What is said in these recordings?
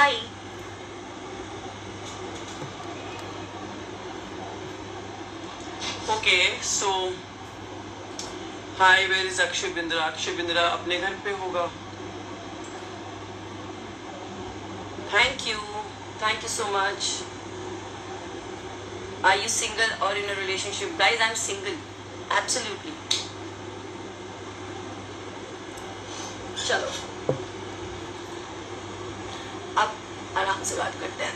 Hi. Okay, so hi, where is Akshay Bindra? Akshay Bindra अपने घर पे होगा. Thank you so much. Are you single or in a relationship? Guys, I'm single. Absolutely. चलो अब आराम से बात करते हैं.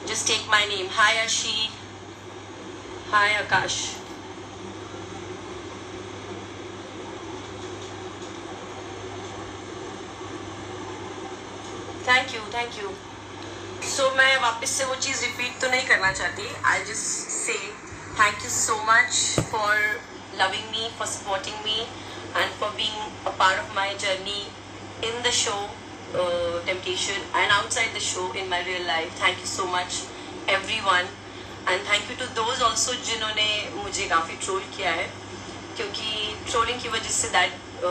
Just take my name. Hi Ashi. Hi Akash. Thank you. So मैं वापस से वो चीज़ रिपीट तो नहीं करना चाहती. I just say thank you so much for loving me, for supporting me, and for being a part of my journey in the show Temptation and outside the show in my real life. Thank you so much everyone, and thank you to those also जिन्होंने मुझे काफ़ी troll किया है, क्योंकि trolling की वजह say that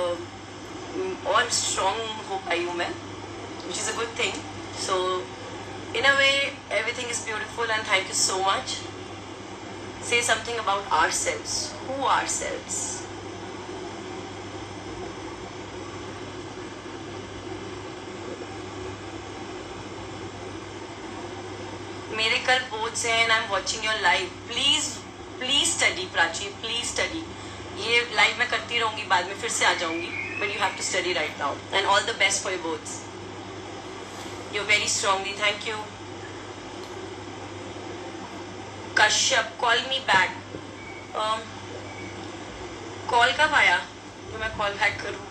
और strong हो पाई हूँ मैं, which is a good thing. So in a way everything is beautiful, and thank you so much. Say something about ourselves. Who ourselves? मेरे कल बोर्ड्स हैं and I'm watching your live. Please study Prachi, please study. ये live मैं करती रहूँगी, बाद में फिर से आ जाऊँगी, but you have to study right now, and all the best for your boards. You're very strongly. Thank you. Kashyap, call me back. Call कब आया तो मैं कॉल बैक करूँ?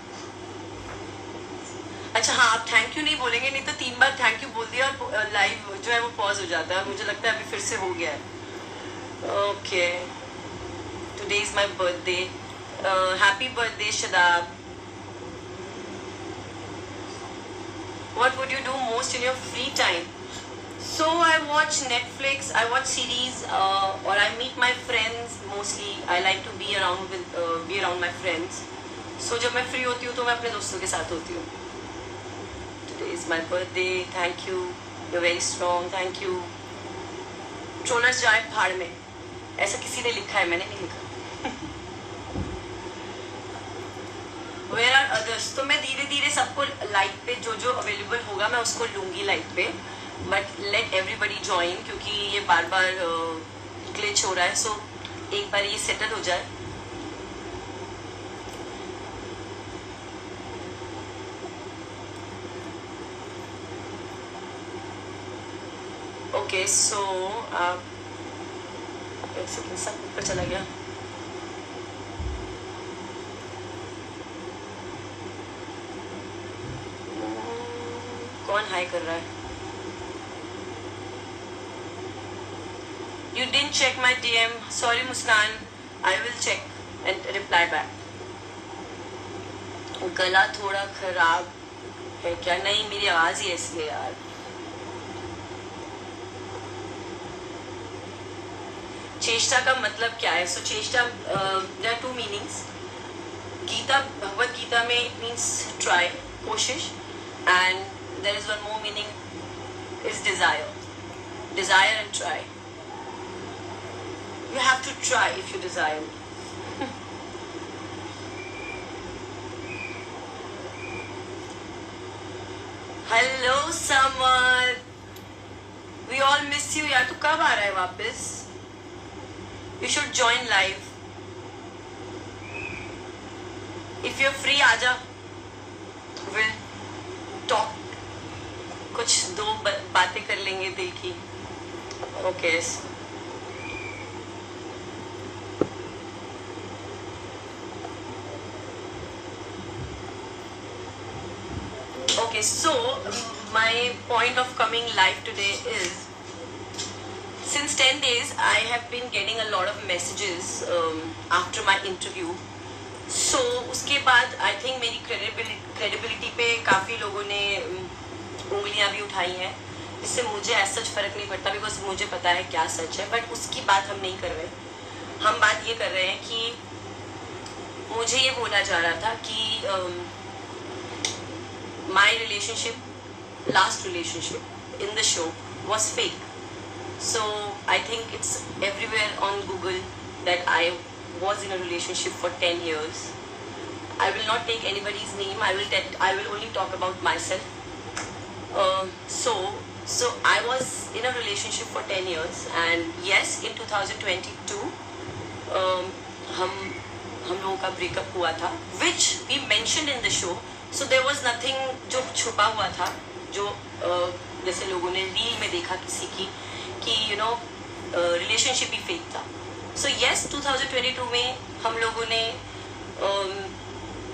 अच्छा हाँ, आप थैंक यू नहीं बोलेंगे, नहीं तो 3 बार थैंक यू बोल दिया और लाइव जो है वो पॉज हो जाता है. मुझे लगता है अभी फिर से हो गया है. Okay, today is my birthday. Happy birthday Shadab. What would you do most in your free time? So I watch Netflix, I watch series, or I meet my friends mostly. I like to be around my friends. So जब मैं free होती हूँ तो मैं अपने दोस्तों के साथ होती हूँ. Today is my birthday. Thank you. You're very strong. Thank you. Trollers जाए भाड़ में. ऐसा किसी ने लिखा है, मैंने नहीं लिखा. Where are others? तो मैं धीरे धीरे सबको लाइट पे जो अवेलेबल होगा मैं उसको लूँगी लाइट पे, बट लेट एवरीबडी ज्वाइन, क्योंकि ये बार बार ग्लिच हो रहा है. सो एक बार ये सेटल हो जाए. ओके, सो एक सेकेंड, सब ऊपर चला गया. कौन हाई कर रहा है? You didn't check my DM. Sorry Muskan. I will check and reply back. गला थोड़ा खराब है क्या? नहीं, मेरी आवाज ही ऐसी है यार. चेष्टा का मतलब क्या है? So चेष्टा, there are 2 meanings. Gita, Bhagavad Gita में it means try, कोशिश, and there is one more meaning, is desire and try. You have to try if you desire. Hello Samar, we all miss you यार. तू कब आ रहा है वापस? You should join live. If you're free आजा. We'll talk. कुछ 2 बातें कर लेंगे दिल की. Okay, so my point of coming live today is, since 10 days I have been getting a lot of messages after my interview. So उसके बाद I think मेरी credibility पे काफ़ी लोगों ने उंगलियां भी उठाई हैं, जिससे मुझे ऐसा सच फ़र्क नहीं पड़ता, बिकॉज मुझे पता है क्या सच है. बट उसकी बात हम नहीं कर रहे. हम बात ये कर रहे हैं कि मुझे ये बोला जा रहा था कि my relationship last relationship in the show was fake. So I think it's everywhere on Google that I was in a relationship for 10 years. I will not take anybody's name. I will only talk about myself. So I was in a relationship for 10 years, and yes, in 2022 हम लोगों का breakup हुआ था, which we mentioned in the show. So there was nothing जो छुपा हुआ था, जो जैसे लोगों ने रील में देखा किसी की कि रिलेशनशिप ही फेक था. So yes, 2022 में हम लोगों ने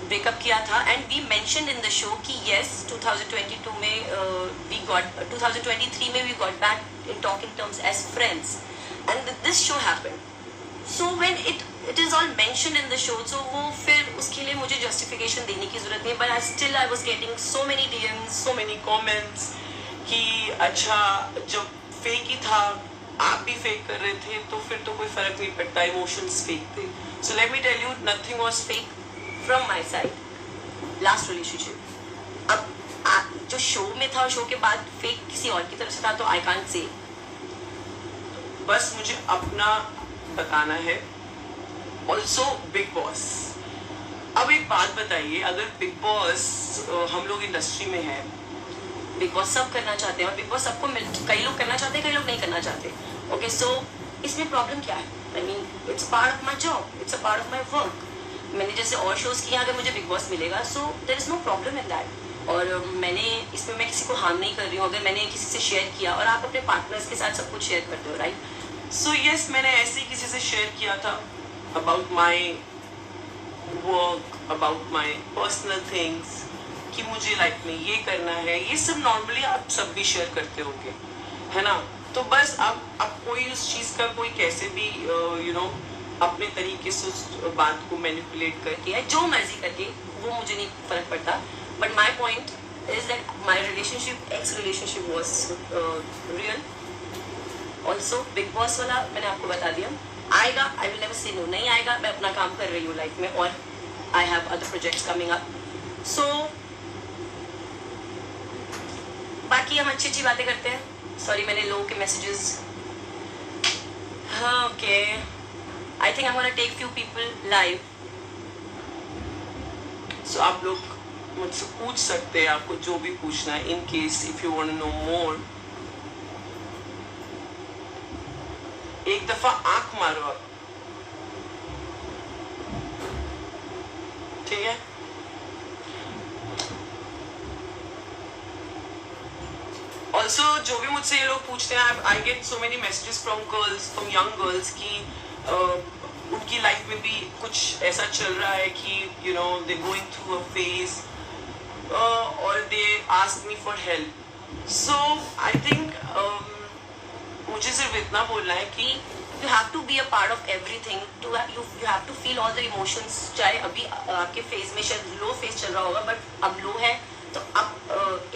ब्रेकअप किया था, and we mentioned in the show कि yes 2022 में we got 2023 में we got back in talking terms as friends, and this show happened. So when it is all mentioned in the show, so वो फिर उसके लिए मुझे justification देने की जरूरत नहीं, but I was getting so many DMs, so many comments कि अच्छा जब फेक ही था, आप भी फेक कर रहे थे, तो फिर तो कोई फर्क नहीं पड़ता, इमोशंस फेक थे. So let me tell you, nothing was fake from my side. Last relationship. अब जो शो में था और शो के बाद फेक किसी और की तरफ से था, तो I can't say. बस मुझे अपना बताना है. Also Bigg boss. अब एक बात बताइए, अगर बिग बॉस हम लोग इंडस्ट्री में है, बिग बॉस सब करना चाहते हैं और बिग बॉस सबको कई लोग करना चाहते हैं, कई लोग नहीं करना चाहते. ओके, सो इसमें प्रॉब्लम क्या है? I mean it's part of my job, it's a part of my work. मैंने जैसे और शोज किया, अगर मुझे बिग बॉस मिलेगा, so there is no problem in that. और मैंने इसमें मैं किसी को हार्म नहीं कर रही हूँ. अगर मैंने किसी से शेयर किया, और आप अपने पार्टनर्स के साथ सब कुछ शेयर करते हो, राइट? सो यस, मैंने ऐसे ही किसी से शेयर किया था about my work, about my personal things, कि मुझे लाइफ में ये करना है. ये सब नॉर्मली आप सब भी शेयर करते होंगे, है ना? तो बस अब कोई उस चीज़ का कोई कैसे भी अपने तरीके से उस बात को मैनिपुलेट करके या जो मर्जी करके, वो मुझे नहीं फर्क पड़ता. But my point is that my relationship, ex relationship was real. Also Bigg Boss वाला मैंने आपको बता दिया, आएगा. I will never say no, नहीं आएगा. मैं अपना काम कर रही हूँ लाइफ में, और I have other projects coming up. So बाकी हम अच्छी अच्छी बातें करते हैं. सॉरी, मैंने लोगों के messages. Okay, I think I am gonna take few people live. So आप लोग मुझसे पूछ सकते हैं, आपको जो भी पूछना है, in case if you want to know more. एक दफा आंख मारो आप, ठीक है? ऑल्सो जो भी मुझसे ये लोग पूछते हैं, I get so many messages from girls, from young girls की उनकी लाइफ में भी कुछ ऐसा चल रहा है कि they going through a phase, और they ask me for help. So I think मुझे सिर्फ इतना बोलना है कि you have to be a part of everything. You have to feel all the emotions. चाहे अभी आपके फेज में शायद लो फेज चल रहा होगा, बट अब लो है तो अब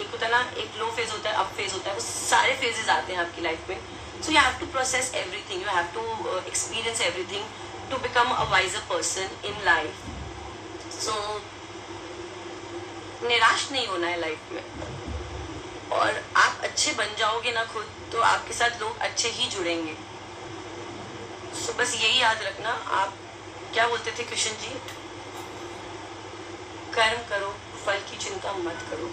एक होता है ना, एक लो फेज होता है, अप फेज होता है, वो सारे फेजेस आते हैं आपकी लाइफ में. So you have to process everything, you have to experience everything to become a wiser person in life. So निराश नहीं होना है लाइफ में, और आप अच्छे बन जाओगे ना खुद, तो आपके साथ लोग अच्छे ही जुड़ेंगे. सो बस यही याद रखना. आप क्या बोलते थे कृष्ण जी? कर्म करो, फल की चिंता मत करो.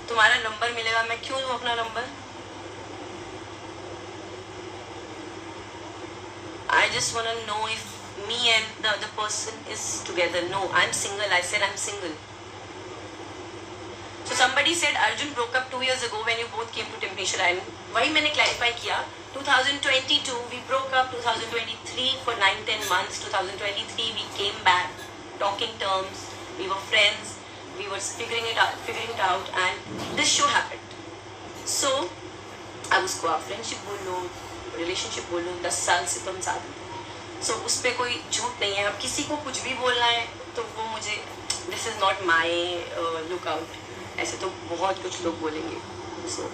तुम्हारा नंबर मिलेगा, मैं क्यों दूं अपना number? I just want to know if me and the other person is together. No, I'm single. I said I'm single. So somebody said Arjun broke up 2 years ago when you both came to Temptation Island. वही मैंने clarify किया. 2022 we broke up. 2023 for 9-10 months. 2023 we came back, talking terms. We were friends. We were figuring it out, and this show happened. So अब उसको आप friendship बोलो, relationship बोलो, 10 साल से तुम साथ. सो उस पर कोई झूठ नहीं है. अब किसी को कुछ भी बोलना है तो वो मुझे, this is not my lookout आउट. ऐसे तो बहुत कुछ लोग बोलेंगे. So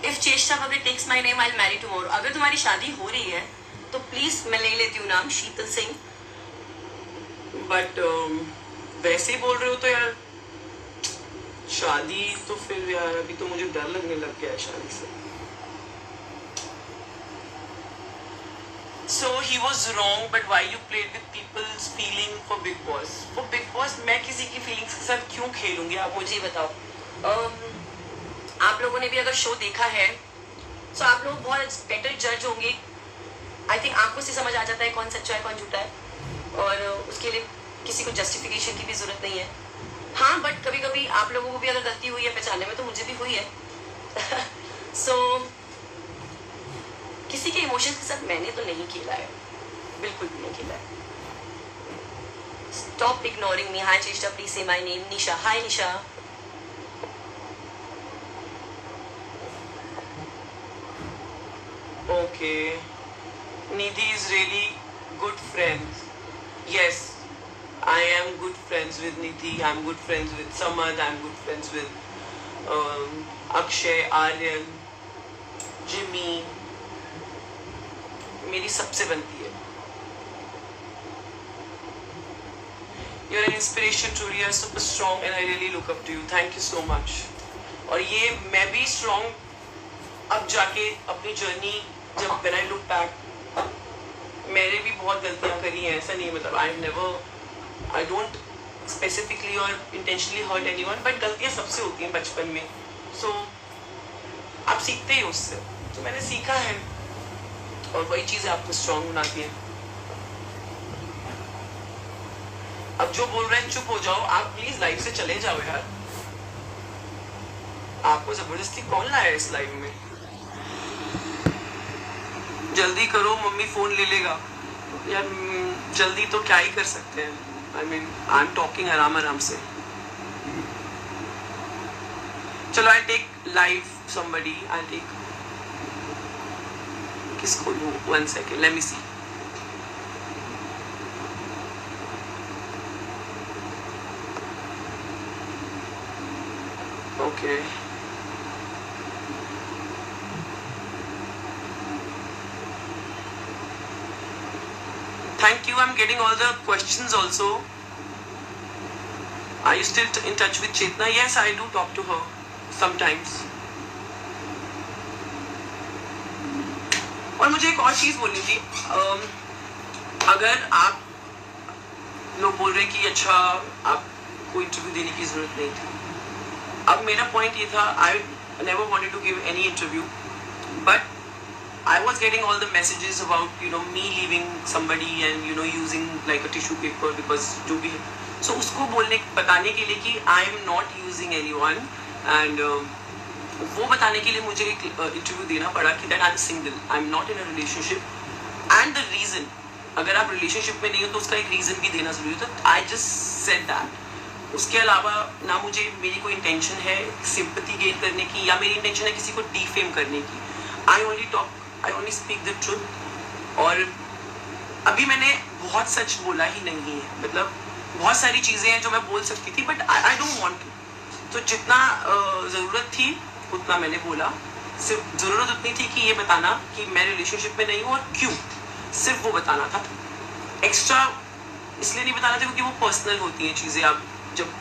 if Cheshta Bhagat takes my name, I will marry tomorrow. अगर तुम्हारी शादी हो रही है तो प्लीज मैं ले लेती हूँ नाम शीतल सिंह. बट वैसे ही बोल रहे हो तो यार शादी तो फिर यार अभी तो मुझे डर लगने लग गया है शादी से. So he was wrong, but why you played with people's feeling for Big Boss? For Big Boss मैं किसी की feelings के साथ क्यों खेलूंगी? आप मुझे बताओ. आप लोगों ने भी अगर शो देखा है तो आप लोग बहुत बेटर जज होंगे. आई थिंक आंखों से समझ आ जाता है कौन सच्चा है कौन झूठा है, और उसके लिए किसी को जस्टिफिकेशन की भी जरूरत नहीं है. हाँ, बट कभी कभी आप लोगों को भी अगर गलती हुई है पहचानने में, तो मुझे भी हुई है. सो किसी के इमोशंस के साथ मैंने तो नहीं खेला है, बिल्कुल भी नहीं खेला है. स्टॉप इग्नोरिंग मी. हाय चेष्टा, प्लीज से my name. Nisha, hi Nisha. Okay. Nidhi is really good friends. Yes, I am good friends with Nidhi. I'm good friends with Samad. I'm good friends with Akshay, Aryan, Jimmy. मेरी सबसे बनती है. You're an inspiration truly. You're super strong and I really look up to you. Thank you so much. और ये मैं भी strong अब जाके अपनी जर्नी जब when I look back, मैंने भी बहुत गलतियाँ करी हैं. ऐसा नहीं, मतलब I don't specifically or intentionally hurt anyone, but गलतियाँ सबसे होती हैं बचपन में. So आप सीखते ही उससे. तो मैंने सीखा है और वही चीज़ें आपको स्ट्रॉन्ग बनाती हैं. अब जो बोल रहे हैं चुप हो जाओ. आप प्लीज लाइफ से चले जाओ यार. आपको जबरदस्ती कौन लाया इस लाइफ में? जल्दी करो, मम्मी फोन ले लेगा यार. जल्दी तो क्या ही कर सकते हैं. आई एम टॉकिंग आराम से. चलो I take live somebody. I take किसको लूं? 1 second, let me see. Okay. Thank you. I'm getting all the questions also. Are you still in touch with Chetna? Yes, I do talk to her sometimes. और मुझे एक और चीज़ बोलनी थी. अगर आप लोग बोल रहे हैं कि अच्छा आपको इंटरव्यू देने की ज़रूरत नहीं थी. अब मेरा पॉइंट ये था, I never wanted to give any interview, but I was getting all the messages about me leaving somebody and using like a tissue paper because जो भी है. सो उसको बताने के लिए कि I am not using any one, and वो बताने के लिए मुझे एक इंटरव्यू देना पड़ा कि that I am single, I am not in a relationship. And the reason, अगर आप रिलेशनशिप में नहीं हो तो उसका एक रीज़न भी देना ज़रूरी था. I just said that. उसके अलावा ना मुझे मेरी कोई इंटेंशन है सिंपैथी गेन करने की, या मेरी इंटेंशन है किसी को डिफेम करने की. I only speak the truth. और अभी मैंने बहुत सच बोला ही नहीं है. मतलब बहुत सारी चीज़ें हैं जो मैं बोल सकती थी, but I don't want to. तो जितना ज़रूरत थी उतना मैंने बोला. सिर्फ ज़रूरत उतनी थी कि ये बताना कि मैं रिलेशनशिप में नहीं हूँ और क्यों. सिर्फ वो बताना था. एक्स्ट्रा इसलिए नहीं बताना था क्योंकि वो पर्सनल होती हैं चीज़ें. आप जब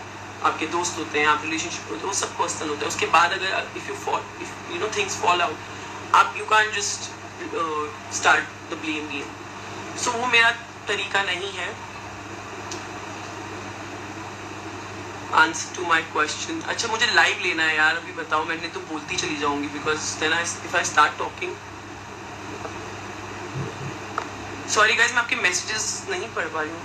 आपके दोस्त होते हैं, आप रिलेशनशिप होते हैं, वो सब पर्सनल होता है. उसके बाद अगर इफ थिंग्स फॉल आउट, आप you can just start the blame game. So वो मेरा तरीका नहीं है. Answer to my question. अच्छा मुझे लाइव लेना है यार. अभी बताओ, मैंने तो बोलती चली जाऊंगी because then if I start talking. Sorry guys, मैं आपके मैसेजेस नहीं पढ़ पा रही हूँ.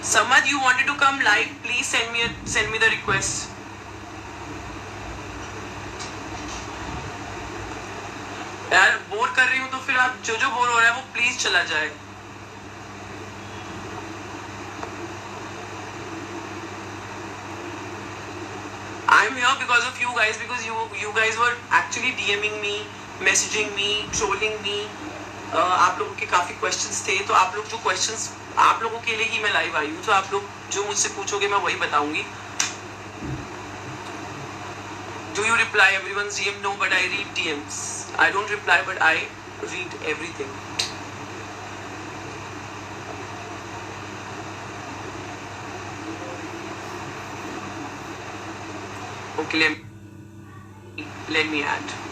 Samad, you wanted to come live? Please send me the request. यार बोर कर रही हूँ तो फिर आप जो बोर हो रहा है वो प्लीज चला जाए. I'm here because of you guys, because you guys were actually DMing me, messaging me, trolling me. आप लोगों के काफी क्वेश्चंस थे, तो आप लोग जो क्वेश्चंस आप लोगों के लिए ही मैं लाइव आई हूँ. तो आप लोग जो मुझसे पूछोगे मैं वही बताऊंगी. Do you reply everyone's DM? No, but I read DMs. I don't reply, but I read everything. Okay, let me add.